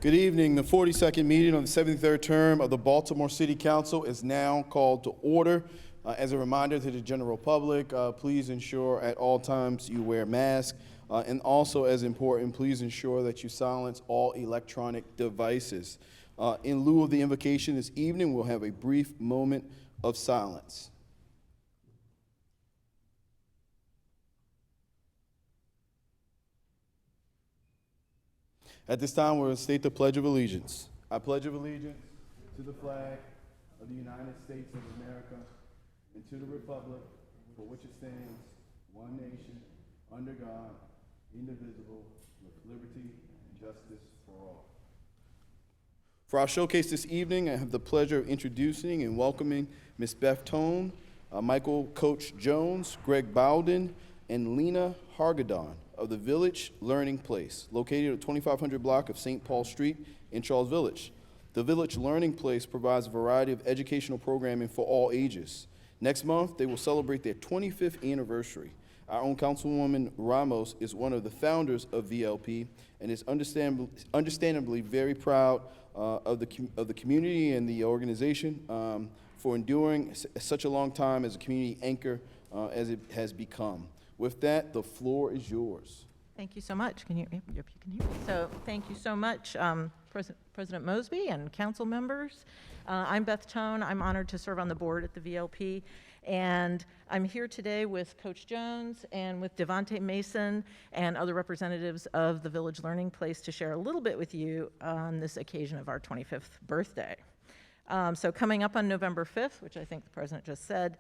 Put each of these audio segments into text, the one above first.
Good evening. The 42nd meeting of the 73rd term of the Baltimore City Council is now called to order. As a reminder to the general public, please ensure at all times you wear masks. And also, as important, please ensure that you silence all electronic devices. In lieu of the invocation this evening, we'll have a brief moment of silence. At this time, we'll state the Pledge of Allegiance. I pledge allegiance to the flag of the United States of America and to the republic for which it stands, one nation, under God, indivisible, with liberty and justice for all. For our showcase this evening, I have the pleasure of introducing and welcoming Ms. Beth Tone, Michael Coach Jones, Greg Bowden, and Lena Hargadon of the Village Learning Place, located at 2500 block of St. Paul Street in Charles Village. The Village Learning Place provides a variety of educational programming for all ages. Next month, they will celebrate their 25th anniversary. Our own Councilwoman Ramos is one of the founders of VLP and is understandably very proud of the community and the organization for enduring such a long time as a community anchor as it has become. With that, the floor is yours. Thank you so much. Can you hear me? So thank you so much, President Mosby and council members. I'm Beth Tone. I'm honored to serve on the board at the VLP. And I'm here today with Coach Jones and with Devontae Mason and other representatives of the Village Learning Place to share a little bit with you on this occasion of our 25th birthday. So coming up on November 5th, which I think the president just said,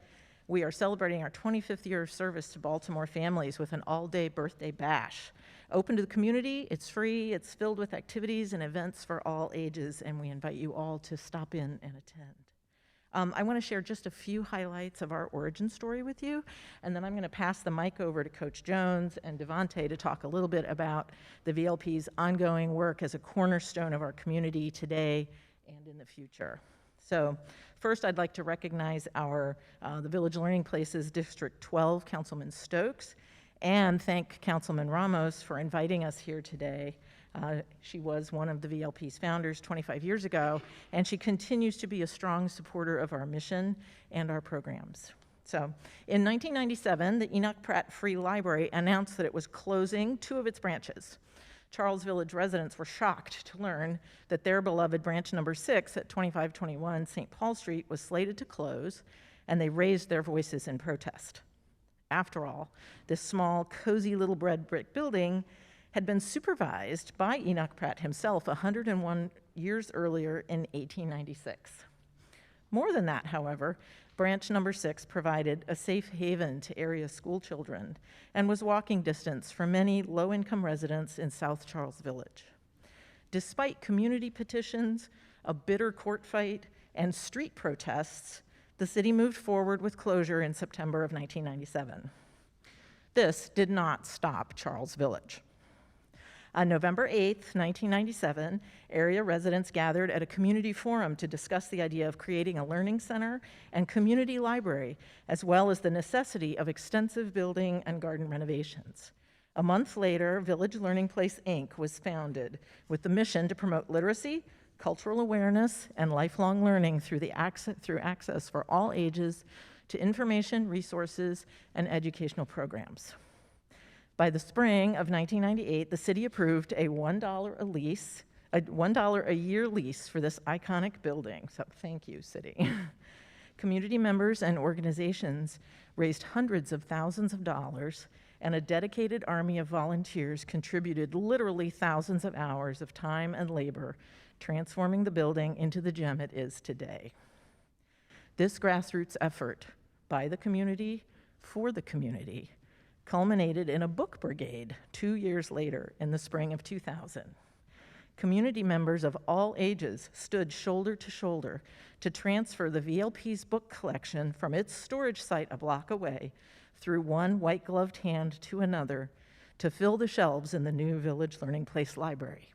we are celebrating our 25th year of service to Baltimore families with an all-day birthday bash. Open to the community, it's free, it's filled with activities and events for all ages, and we invite you all to stop in and attend. I want to share just a few highlights of our origin story with you, and then I'm going to pass the mic over to Coach Jones and Devontae to talk a little bit about the VLP's ongoing work as a cornerstone of our community today and in the future. So first, I'd like to recognize the Village Learning Places District 12, Councilman Stokes, and thank Councilman Ramos for inviting us here today. She was one of the VLP's founders 25 years ago, and she continues to be a strong supporter of our mission and our programs. So in 1997, the Enoch Pratt Free Library announced that it was closing 2 of its branches. Charles Village residents were shocked to learn that their beloved branch number 6 at 2521 St. Paul Street was slated to close, and they raised their voices in protest. After all, this small, cozy little red brick building had been supervised by Enoch Pratt himself 101 years earlier in 1896. More than that, however, branch number 6 provided a safe haven to area school children and was walking distance for many low-income residents in South Charles Village. Despite community petitions, a bitter court fight, and street protests, the city moved forward with closure in September of 1997. This did not stop Charles Village. On November 8th, 1997, area residents gathered at a community forum to discuss the idea of creating a learning center and community library, as well as the necessity of extensive building and garden renovations. A month later, Village Learning Place, Inc. was founded with the mission to promote literacy, cultural awareness, and lifelong learning through access for all ages to information, resources, and educational programs. By the spring of 1998, the city approved a $1 a year lease for this iconic building. So thank you, city. Community members and organizations raised hundreds of thousands of dollars, and a dedicated army of volunteers contributed literally thousands of hours of time and labor, transforming the building into the gem it is today. This grassroots effort by the community, for the community, culminated in a book brigade 2 years later in the spring of 2000. Community members of all ages stood shoulder to shoulder to transfer the VLP's book collection from its storage site a block away through one white-gloved hand to another to fill the shelves in the new Village Learning Place library.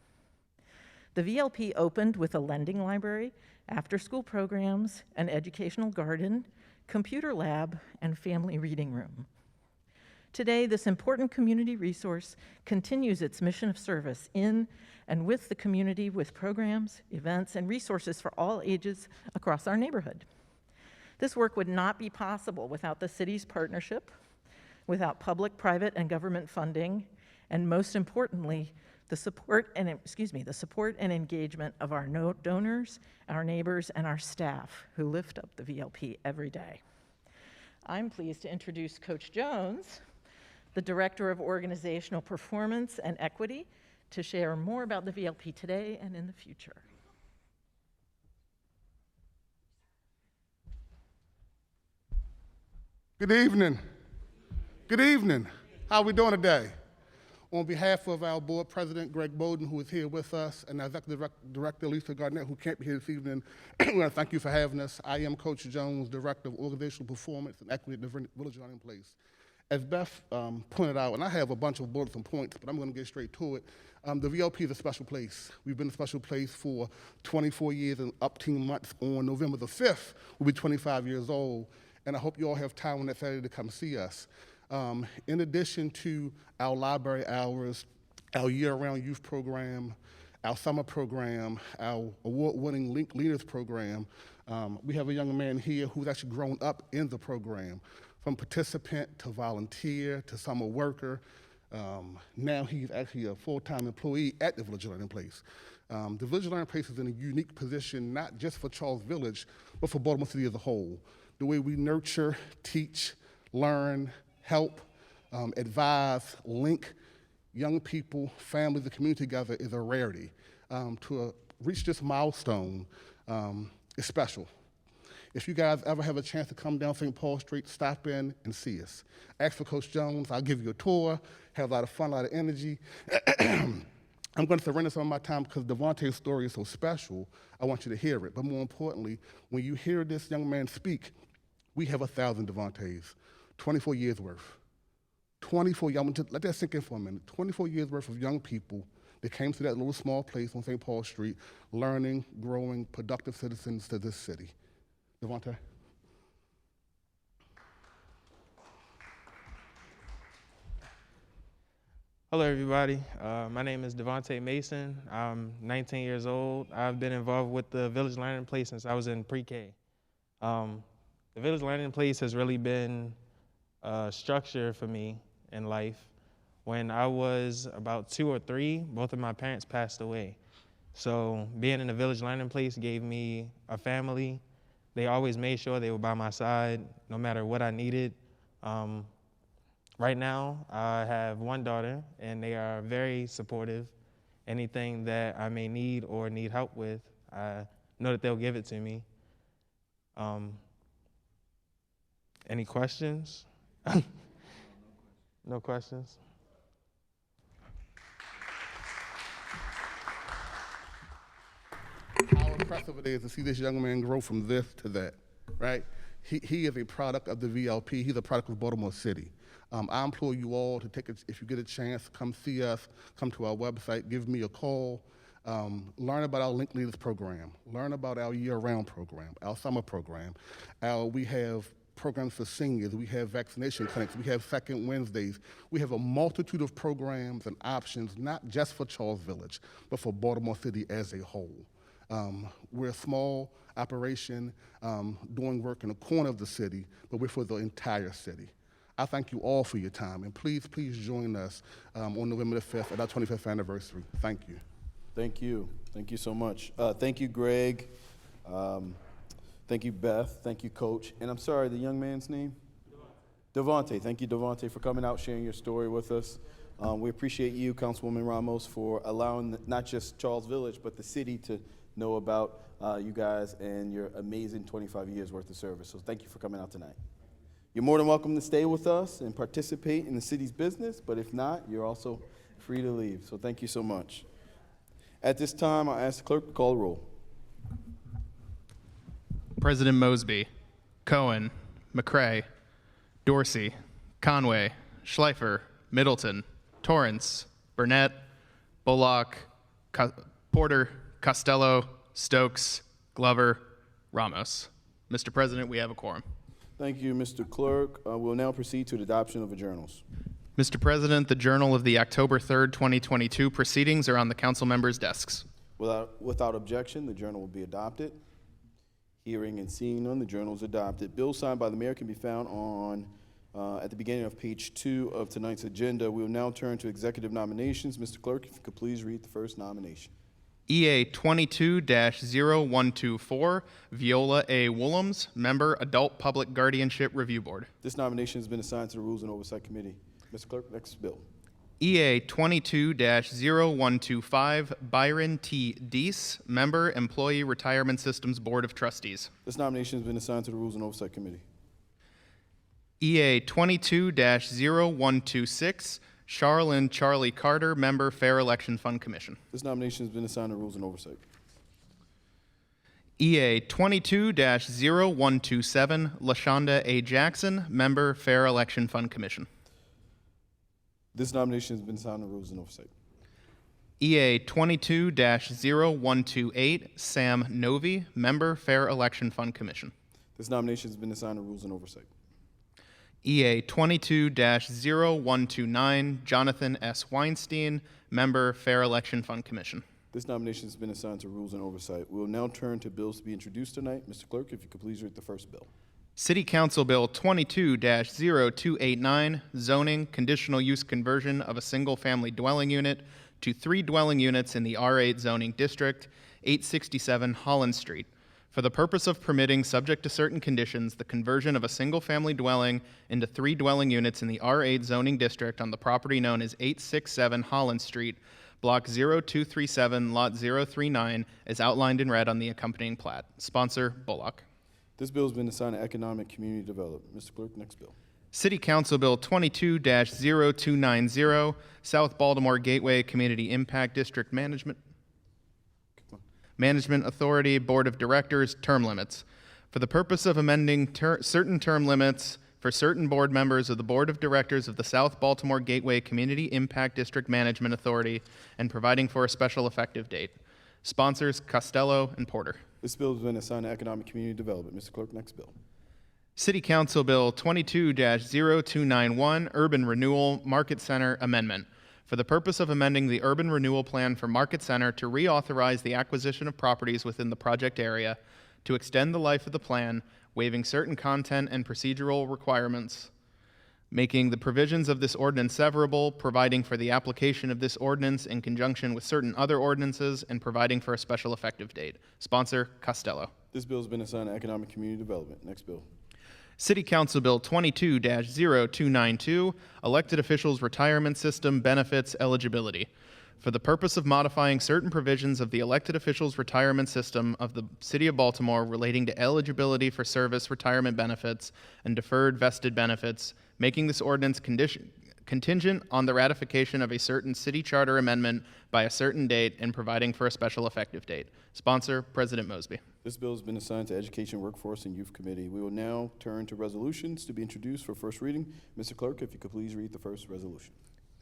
The VLP opened with a lending library, after-school programs, an educational garden, computer lab, and family reading room. Today, this important community resource continues its mission of service in and with the community with programs, events, and resources for all ages across our neighborhood. This work would not be possible without the city's partnership, without public, private, and government funding, and most importantly, the support and engagement of our donors, our neighbors, and our staff who lift up the VLP every day. I'm pleased to introduce Coach Jones, the Director of Organizational Performance and Equity, to share more about the VLP today and in the future. Good evening. Good evening. How are we doing today? On behalf of our board president, Greg Bowden, who is here with us, and our executive director, Lisa Garnett, who can't be here this evening, we want to thank you for having us. I am Coach Jones, Director of Organizational Performance and Equity at the Village Learning Place. As Beth pointed out, and I have a bunch of bullets and points, but I'm going to get straight to it, the VLP is a special place. We've been a special place for 24 years and 18 months. On November the 5th, we'll be 25 years old, and I hope you all have time on that Saturday to come see us. In addition to our library hours, our year-round youth program, our summer program, our award-winning Link Leaders program, we have a young man here who's actually grown up in the program, from participant to volunteer to summer worker. Now he's actually a full-time employee at the Village Learning Place. The Village Learning Place is in a unique position, not just for Charles Village, but for Baltimore City as a whole. The way we nurture, teach, learn, help, advise, link young people, families, the community together is a rarity. To reach this milestone is special. If you guys ever have a chance to come down St. Paul Street, stop in and see us. Ask for Coach Jones. I'll give you a tour, have a lot of fun, a lot of energy. I'm going to surrender some of my time because Devontae's story is so special. I want you to hear it. But more importantly, when you hear this young man speak, we have 1,000 Devontaes, 24 years worth. 24, y'all, let that sink in for a minute. 24 years worth of young people that came to that little small place on St. Paul Street, learning, growing, productive citizens to this city. Devontae. Hello, everybody. My name is Devontae Mason. I'm 19 years old. I've been involved with the Village Learning Place since I was in pre-K. The Village Learning Place has really been a structure for me in life. When I was about 2 or 3, both of my parents passed away. So being in the Village Learning Place gave me a family. They always made sure they were by my side, no matter what I needed. Right now, I have one daughter, and they are very supportive. Anything that I may need or need help with, I know that they'll give it to me. Any questions? No questions? How impressive it is to see this young man grow from this to that, right? He is a product of the VLP. He's a product of Baltimore City. I implore you all to take it, if you get a chance, come see us, come to our website, give me a call, learn about our Link Leaders program, learn about our year-round program, our summer program. We have programs for seniors, we have vaccination clinics, we have Second Wednesdays. We have a multitude of programs and options, not just for Charles Village, but for Baltimore City as a whole. We're a small operation doing work in a corner of the city, but we're for the entire city. I thank you all for your time, and please join us on November the 5th at our 25th anniversary. Thank you. Thank you. Thank you so much. Thank you, Greg. Thank you, Beth. Thank you, Coach. And I'm sorry, the young man's name? Devontae. Thank you, Devontae, for coming out, sharing your story with us. We appreciate you, Councilwoman Ramos, for allowing not just Charles Village, but the city to know about you guys and your amazing 25 years worth of service. So thank you for coming out tonight. You're more than welcome to stay with us and participate in the city's business, but if not, you're also free to leave. So thank you so much. At this time, I'll ask the clerk to call the roll. President Mosby, Cohen, McCray, Dorsey, Conway, Schleifer, Middleton, Torrance, Burnett, Bullock, Porter, Costello, Stokes, Glover, Ramos. Mr. President, we have a quorum. Thank you, Mr. Clerk. We'll now proceed to the adoption of the journals. Mr. President, the journal of the October 3rd, 2022 proceedings are on the council members' desks. Without objection, the journal will be adopted. Hearing and seeing none, the journal is adopted. Bills signed by the mayor can be found on at the beginning of page 2 of tonight's agenda. We will now turn to executive nominations. Mr. Clerk, if you could please read the first nomination. EA 22-0124, Viola A. Woolhams, Member, Adult Public Guardianship Review Board. This nomination has been assigned to the Rules and Oversight Committee. Mr. Clerk, next bill. EA 22-0125, Byron T. Deese, Member, Employee Retirement Systems Board of Trustees. This nomination has been assigned to the Rules and Oversight Committee. EA 22-0126, Charlene Charlie Carter, Member, Fair Election Fund Commission. This nomination has been assigned to Rules and Oversight. EA 22-0127, LaShonda A. Jackson, Member, Fair Election Fund Commission. This nomination has been assigned to Rules and Oversight. EA 22-0128, Sam Novi, Member, Fair Election Fund Commission. This nomination has been assigned to Rules and Oversight. EA 22-0129, Jonathan S. Weinstein, Member, Fair Election Fund Commission. This nomination has been assigned to Rules and Oversight. We will now turn to bills to be introduced tonight. Mr. Clerk, if you could please read the first bill. City Council Bill 22-0289, zoning conditional use conversion of a single-family dwelling unit to 3 dwelling units in the R8 zoning district, 867 Holland Street, for the purpose of permitting, subject to certain conditions, the conversion of a single-family dwelling into 3 dwelling units in the R8 zoning district on the property known as 867 Holland Street, Block 0237, Lot 039, as outlined in red on the accompanying plat. Sponsor, Bullock. This bill has been assigned to Economic Community Development. Mr. Clerk, next bill. City Council Bill 22-0290, South Baltimore Gateway Community Impact District Management Authority Board of Directors term limits. For the purpose of amending certain term limits for certain board members of the Board of Directors of the South Baltimore Gateway Community Impact District Management Authority and providing for a special effective date. Sponsors, Costello and Porter. This bill has been assigned to Economic Community Development. Mr. Clerk, next bill. City Council Bill 22-0291, Urban Renewal Market Center Amendment. For the purpose of amending the urban renewal plan for Market Center to reauthorize the acquisition of properties within the project area, to extend the life of the plan, waiving certain content and procedural requirements, making the provisions of this ordinance severable, providing for the application of this ordinance in conjunction with certain other ordinances, and providing for a special effective date. Sponsor, Costello. This bill has been assigned to Economic Community Development. Next bill. City Council Bill 22-0292, Elected Officials Retirement System Benefits Eligibility. For the purpose of modifying certain provisions of the elected officials' retirement system of the City of Baltimore relating to eligibility for service retirement benefits and deferred vested benefits, making this ordinance contingent on the ratification of a certain city charter amendment by a certain date and providing for a special effective date. Sponsor, President Mosby. This bill has been assigned to Education, Workforce, and Youth Committee. We will now turn to resolutions to be introduced for first reading. Mr. Clerk, if you could please read the first resolution.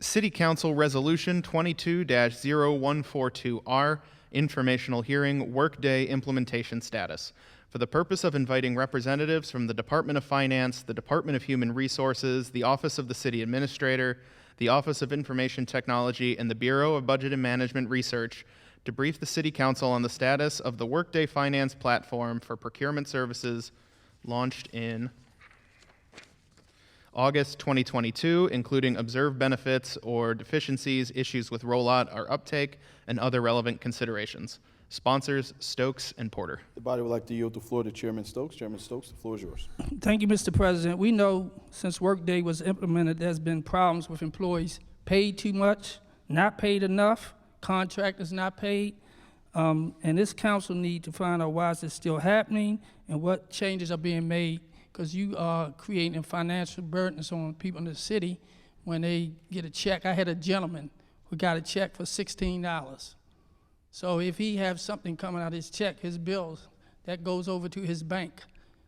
City Council Resolution 22-0142R, Informational Hearing, Workday Implementation Status. For the purpose of inviting representatives from the Department of Finance, the Department of Human Resources, the Office of the City Administrator, the Office of Information Technology, and the Bureau of Budget and Management Research to brief the City Council on the status of the Workday Finance platform for procurement services launched in August 2022, including observed benefits or deficiencies, issues with rollout or uptake, and other relevant considerations. Sponsors, Stokes and Porter. The body would like to yield the floor to Chairman Stokes. Chairman Stokes, the floor is yours. Thank you, Mr. President. We know since Workday was implemented, there's been problems with employees paid too much, not paid enough, contractors not paid, and this council need to find out why is this still happening and what changes are being made, because you are creating financial burdens on people in the city when they get a check. I had a gentleman who got a check for $16. So if he has something coming out of his check, his bills, that goes over to his bank,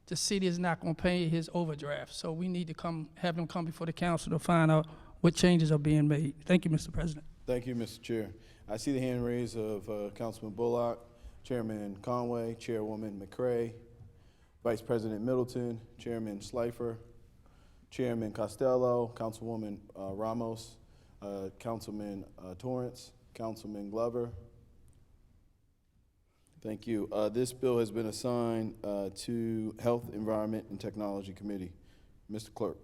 the city is not going to pay his overdraft. So we need to have him come before the council to find out what changes are being made. Thank you, Mr. President. Thank you, Mr. Chair. I see the hand raised of Councilman Bullock, Chairman Conway, Chairwoman McCray. Vice President Middleton, Chairman Schleifer, Chairman Costello, Councilwoman Ramos, Councilman Torrance, Councilman Glover. Thank you. This bill has been assigned to Health, Environment, and Technology Committee. Mr. Clerk.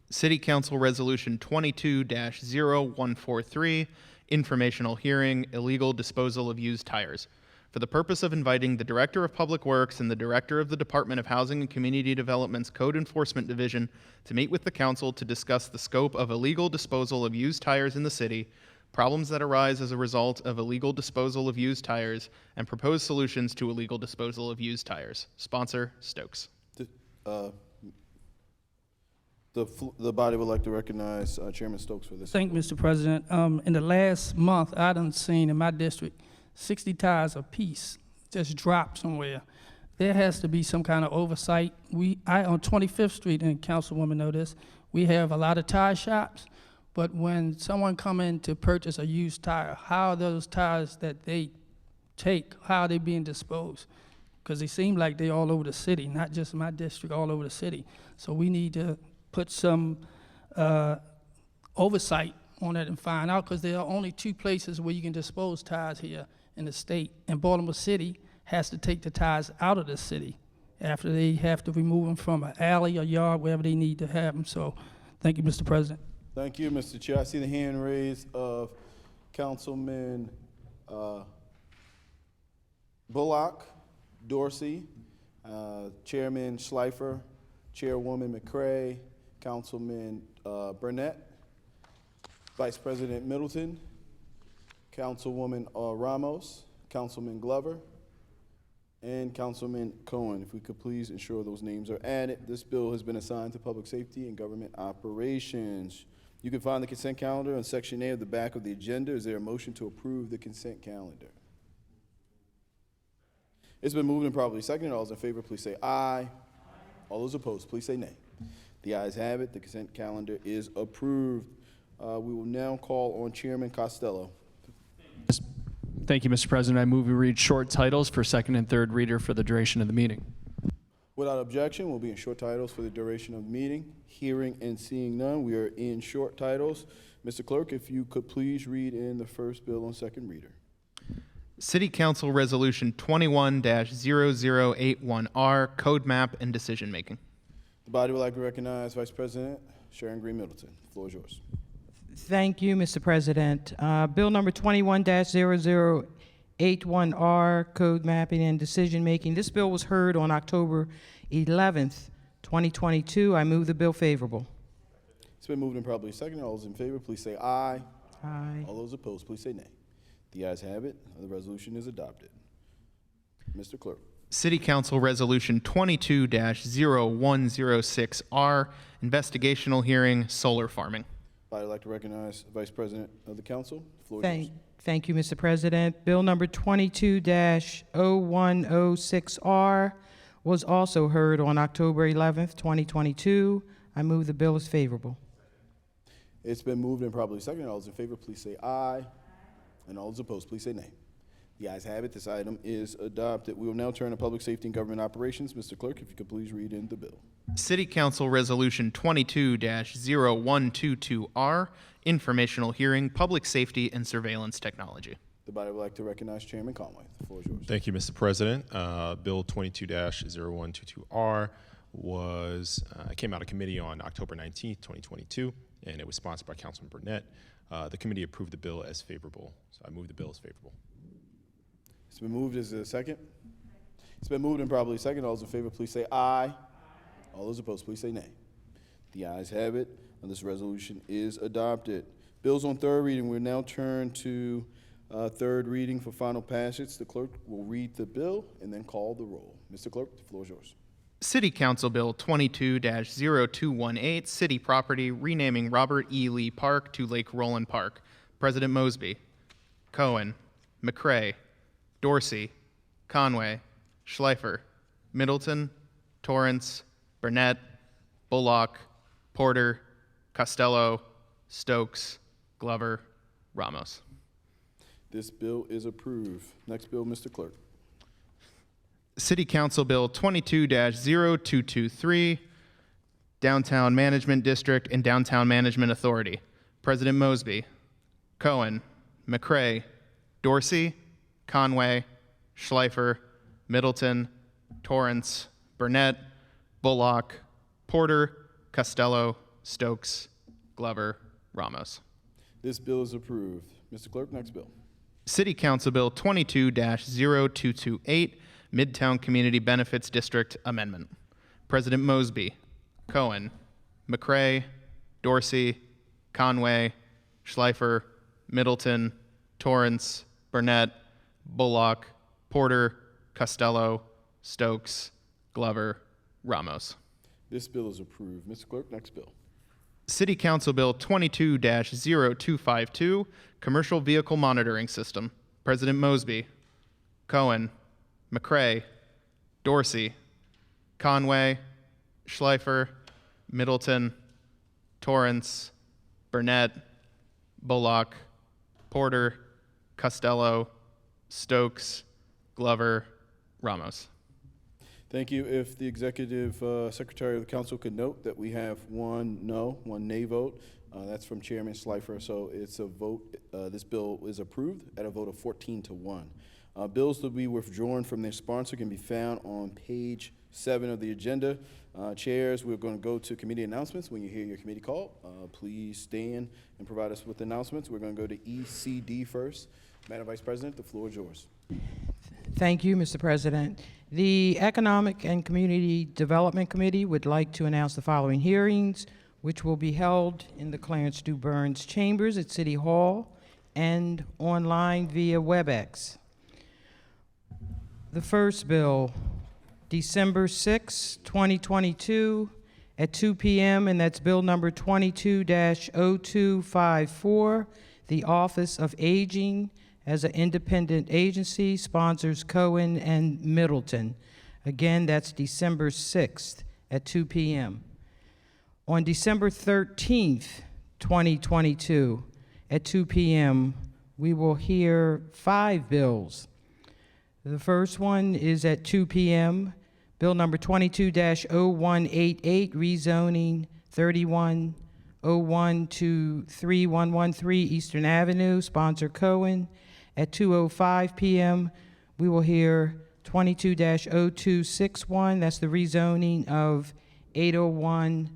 City Council Resolution 22-0143, informational hearing, illegal disposal of used tires. For the purpose of inviting the Director of Public Works and the Director of the Department of Housing and Community Development's Code Enforcement Division to meet with the council to discuss the scope of illegal disposal of used tires in the city, problems that arise as a result of illegal disposal of used tires, and propose solutions to illegal disposal of used tires. Sponsor, Stokes. The body would like to recognize Chairman Stokes for this. Thank you, Mr. President. In the last month, I done seen in my district 60 tires a piece just drop somewhere. There has to be some kind of oversight. I on 25th Street, and Councilwoman know this, we have a lot of tire shops, but when someone come in to purchase a used tire, how are those tires that they take, how are they being disposed? Because they seem like they all over the city, not just my district, all over the city. So we need to put some oversight on it and find out, because there are only 2 places where you can dispose tires here in the state, and Baltimore City has to take the tires out of the city after they have to remove them from an alley or yard, wherever they need to have them. So thank you, Mr. President. Thank you, Mr. Chair. I see the hand raised of Councilman Bullock, Dorsey, Chairman Schleifer, Chairwoman McCray, Councilman Burnett, Vice President Middleton, Councilwoman Ramos, Councilman Glover, and Councilman Cohen. If we could please ensure those names are added. This bill has been assigned to Public Safety and Government Operations. You can find the consent calendar on Section A of the back of the agenda. Is there a motion to approve the consent calendar? It's been moved and properly seconded. All those in favor, please say aye. All those opposed, please say nay. The ayes have it. The consent calendar is approved. We will now call on Chairman Costello. Thank you, Mr. President. I move we read short titles for second and third reader for the duration of the meeting. Without objection, we'll be in short titles for the duration of the meeting. Hearing and seeing none, we are in short titles. Mr. Clerk, if you could please read in the first bill on second reader. City Council Resolution 21-0081R, Code Map and Decision Making. The body would like to recognize Vice President Sharon Green Middleton. The floor is yours. Thank you, Mr. President. Bill number 21-0081R, Code Mapping and Decision Making. This bill was heard on October 11th, 2022. I move the bill favorable. It's been moved and probably seconded. All those in favor, please say aye. Aye. All those opposed, please say nay. The ayes have it. The resolution is adopted. Mr. Clerk. City Council Resolution 22-0106R, Investigational Hearing, Solar Farming. I'd like to recognize Vice President of the Council. The floor is yours. Thank you, Mr. President. Bill number 22-0106R was also heard on October 11th, 2022. I move the bill is favorable. It's been moved and probably seconded. All those in favor, please say aye. And all those opposed, please say nay. The ayes have it. This item is adopted. We will now turn to Public Safety and Government Operations. Mr. Clerk, if you could please read in the bill. City Council Resolution 22-0122R, Informational Hearing, Public Safety and Surveillance Technology. The body would like to recognize Chairman Conway. The floor is yours. Thank you, Mr. President. Bill 22-0122R came out of committee on October 19th, 2022, and it was sponsored by Councilman Burnett. The committee approved the bill as favorable, so I move the bill as favorable. It's been moved. Is there a second? It's been moved and probably second. All those in favor, please say aye. All those opposed, please say nay. The ayes have it, and this resolution is adopted. Bills on third reading. We'll now turn to third reading for final passage. The clerk will read the bill and then call the roll. Mr. Clerk, the floor is yours. City Council Bill 22-0218, City Property, renaming Robert E. Lee Park to Lake Roland Park. President Mosby, Cohen, McCray, Dorsey, Conway, Schleifer, Middleton, Torrance, Burnett, Bullock, Porter, Costello, Stokes, Glover, Ramos. This bill is approved. Next bill, Mr. Clerk. City Council Bill 22-0223, Downtown Management District and Downtown Management Authority. President Mosby, Cohen, McCray, Dorsey, Conway, Schleifer, Middleton, Torrance, Burnett, Bullock, Porter, Costello, Stokes, Glover, Ramos. This bill is approved. Mr. Clerk, next bill. City Council Bill 22-0228, Midtown Community Benefits District Amendment. President Mosby, Cohen, McCray, Dorsey, Conway, Schleifer, Middleton, Torrance, Burnett, Bullock, Porter, Costello, Stokes, Glover, Ramos. This bill is approved. Mr. Clerk, next bill. City Council Bill 22-0252, Commercial Vehicle Monitoring System. President Mosby, Cohen, McCray, Dorsey, Conway, Schleifer, Middleton, Torrance, Burnett, Bullock, Porter, Costello, Stokes, Glover, Ramos. Thank you. If the Executive Secretary of the Council could note that we have one no, one nay vote. That's from Chairman Schleifer. So it's a vote. This bill is approved at a vote of 14-1. Bills to be withdrawn from their sponsor can be found on page 7 of the agenda. Chairs, we're going to go to committee announcements. When you hear your committee call, please stand and provide us with announcements. We're going to go to ECD first. Madam Vice President, the floor is yours. Thank you, Mr. President. The Economic and Community Development Committee would like to announce the following hearings, which will be held in the Clarence D. Burns Chambers at City Hall and online via WebEx. The first bill, December 6, 2022, at 2 p.m., and that's bill number 22-0254, the Office of Aging as an independent agency, sponsors Cohen and Middleton. Again, that's December 6th at 2 p.m. On December 13th, 2022, at 2 p.m., we will hear 5 bills. The first one is at 2 p.m., bill number 22-0188, rezoning 3101 to 3113 Eastern Avenue, sponsor Cohen. At 2:05 p.m., we will hear 22-0261, that's the rezoning of 801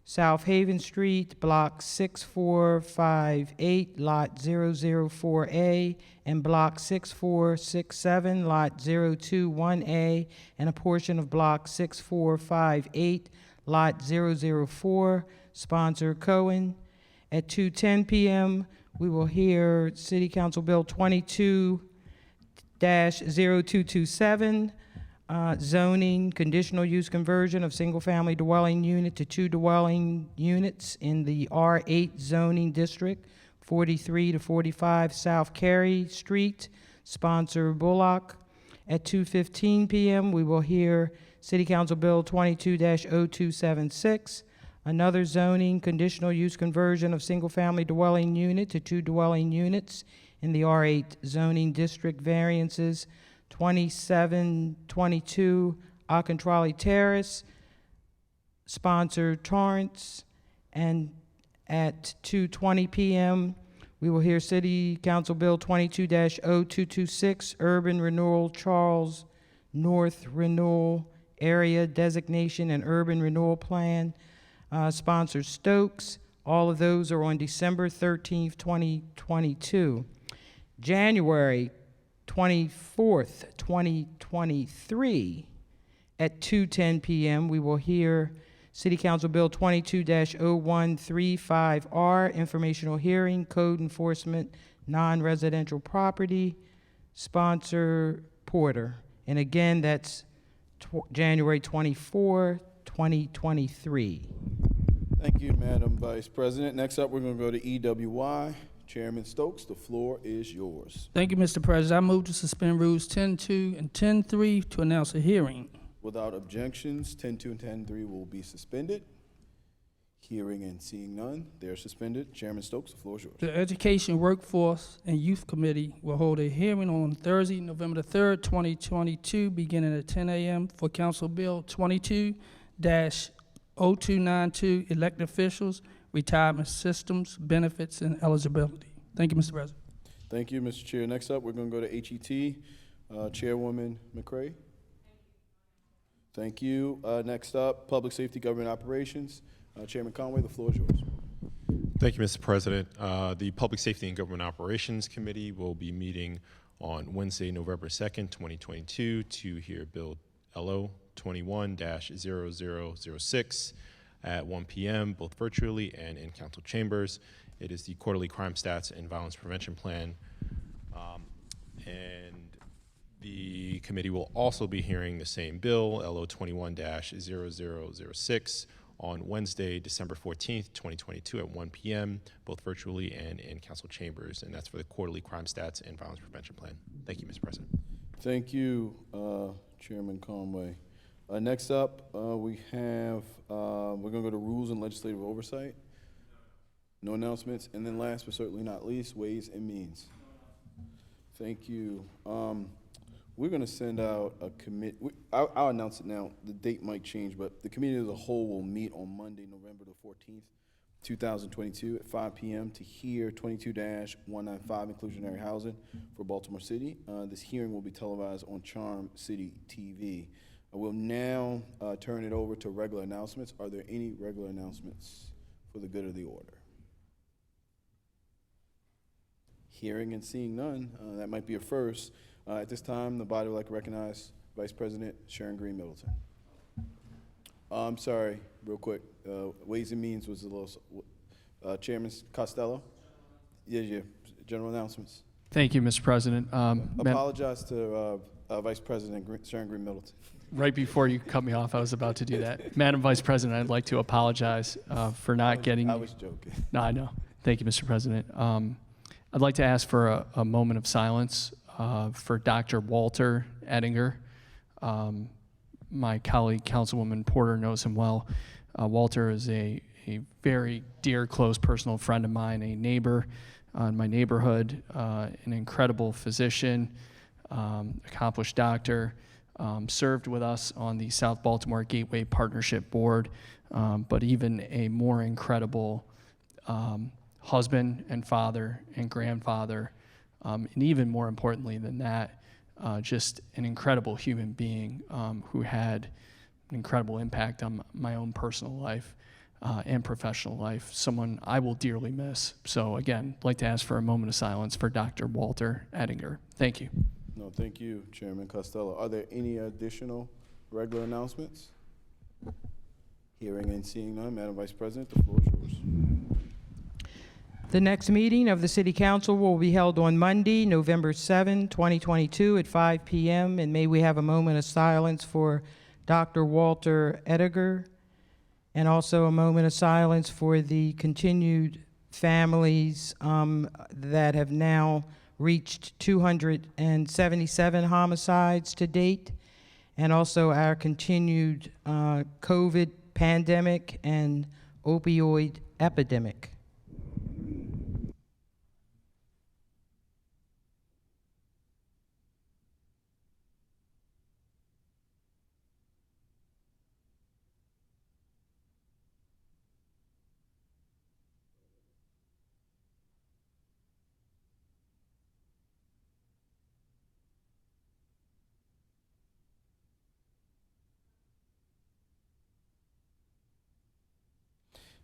South Haven Street, Block 6458, Lot 004A, and Block 6467, Lot 021A, and a portion of Block 6458, Lot 004, sponsor Cohen. At 2:10 p.m., we will hear City Council Bill 22-0227, zoning conditional use conversion of single-family dwelling unit to 2 dwelling units in the R8 zoning district, 43 to 45 South Carey Street, sponsor Bullock. At 2:15 p.m., we will hear City Council Bill 22-0276, another zoning conditional use conversion of single-family dwelling unit to 2 dwelling units in the R8 zoning district, variances 2722 Alcontrolli Terrace, sponsor Torrance. And at 2:20 p.m., we will hear City Council Bill 22-0226, urban renewal Charles North Renewal Area Designation and Urban Renewal Plan, sponsor Stokes. All of those are on December 13th, 2022. January 24th, 2023, at 2:10 p.m., we will hear City Council Bill 22-0135R, informational hearing, code enforcement, non-residential property, sponsor Porter. And again, that's January 24, 2023. Thank you, Madam Vice President. Next up, we're going to go to EWI. Chairman Stokes, the floor is yours. Thank you, Mr. President. I move to suspend rules 10-2 and 10-3 to announce a hearing. Without objections, 10-2 and 10-3 will be suspended. Hearing and seeing none, they are suspended. Chairman Stokes, the floor is yours. The Education, Workforce, and Youth Committee will hold a hearing on Thursday, November the 3rd, 2022, beginning at 10 a.m. for Council Bill 22-0292, elected officials, retirement systems, benefits, and eligibility. Thank you, Mr. President. Thank you, Mr. Chair. Next up, we're going to go to HET. Chairwoman McCray. Thank you. Next up, Public Safety Government Operations. Chairman Conway, the floor is yours. Thank you, Mr. President. The Public Safety and Government Operations Committee will be meeting on Wednesday, November 2nd, 2022 to hear Bill LO 21-0006 at 1 p.m., both virtually and in council chambers. It is the quarterly crime stats and violence prevention plan. And the committee will also be hearing the same bill, LO 21-0006, on Wednesday, December 14th, 2022 at 1 p.m., both virtually and in council chambers, and that's for the quarterly crime stats and violence prevention plan. Thank you, Mr. President. Thank you, Chairman Conway. Next up, we have, we're going to go to Rules and Legislative Oversight. No announcements. And then last but certainly not least, Ways and Means. Thank you. We're going to send out a committee. I'll announce it now. The date might change, but the committee as a whole will meet on Monday, November the 14th, 2022 at 5 p.m. to hear 22-195 inclusionary housing for Baltimore City. This hearing will be televised on Charm City TV. I will now turn it over to regular announcements. Are there any regular announcements for the good of the order? Hearing and seeing none, that might be a first. At this time, the body would like to recognize Vice President Sharon Green Middleton. I'm sorry, real quick. Ways and Means was a little. Chairman Costello? Yeah. General announcements. Thank you, Mr. President. Apologize to Vice President Sharon Green Middleton. Right before you cut me off, I was about to do that. Madam Vice President, I'd like to apologize for not getting. I was joking. No, I know. Thank you, Mr. President. I'd like to ask for a moment of silence for Dr. Walter Ettinger. My colleague, Councilwoman Porter, knows him well. Walter is a very dear, close personal friend of mine, a neighbor in my neighborhood, an incredible physician, accomplished doctor, served with us on the South Baltimore Gateway Partnership Board, but even a more incredible husband and father and grandfather, and even more importantly than that, just an incredible human being who had an incredible impact on my own personal life and professional life, someone I will dearly miss. So again, I'd like to ask for a moment of silence for Dr. Walter Ettinger. Thank you. No, thank you, Chairman Costello. Are there any additional regular announcements? Hearing and seeing none, Madam Vice President, the floor is yours. The next meeting of the City Council will be held on Monday, November 7, 2022 at 5 p.m. And may we have a moment of silence for Dr. Walter Ettinger, and also a moment of silence for the continued families that have now reached 277 homicides to date, and also our continued COVID pandemic and opioid epidemic.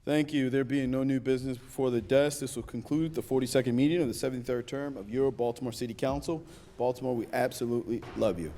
Thank you. There being no new business before the desk, this will conclude the 42nd meeting of the 73rd term of your Baltimore City Council. Baltimore, we absolutely love you.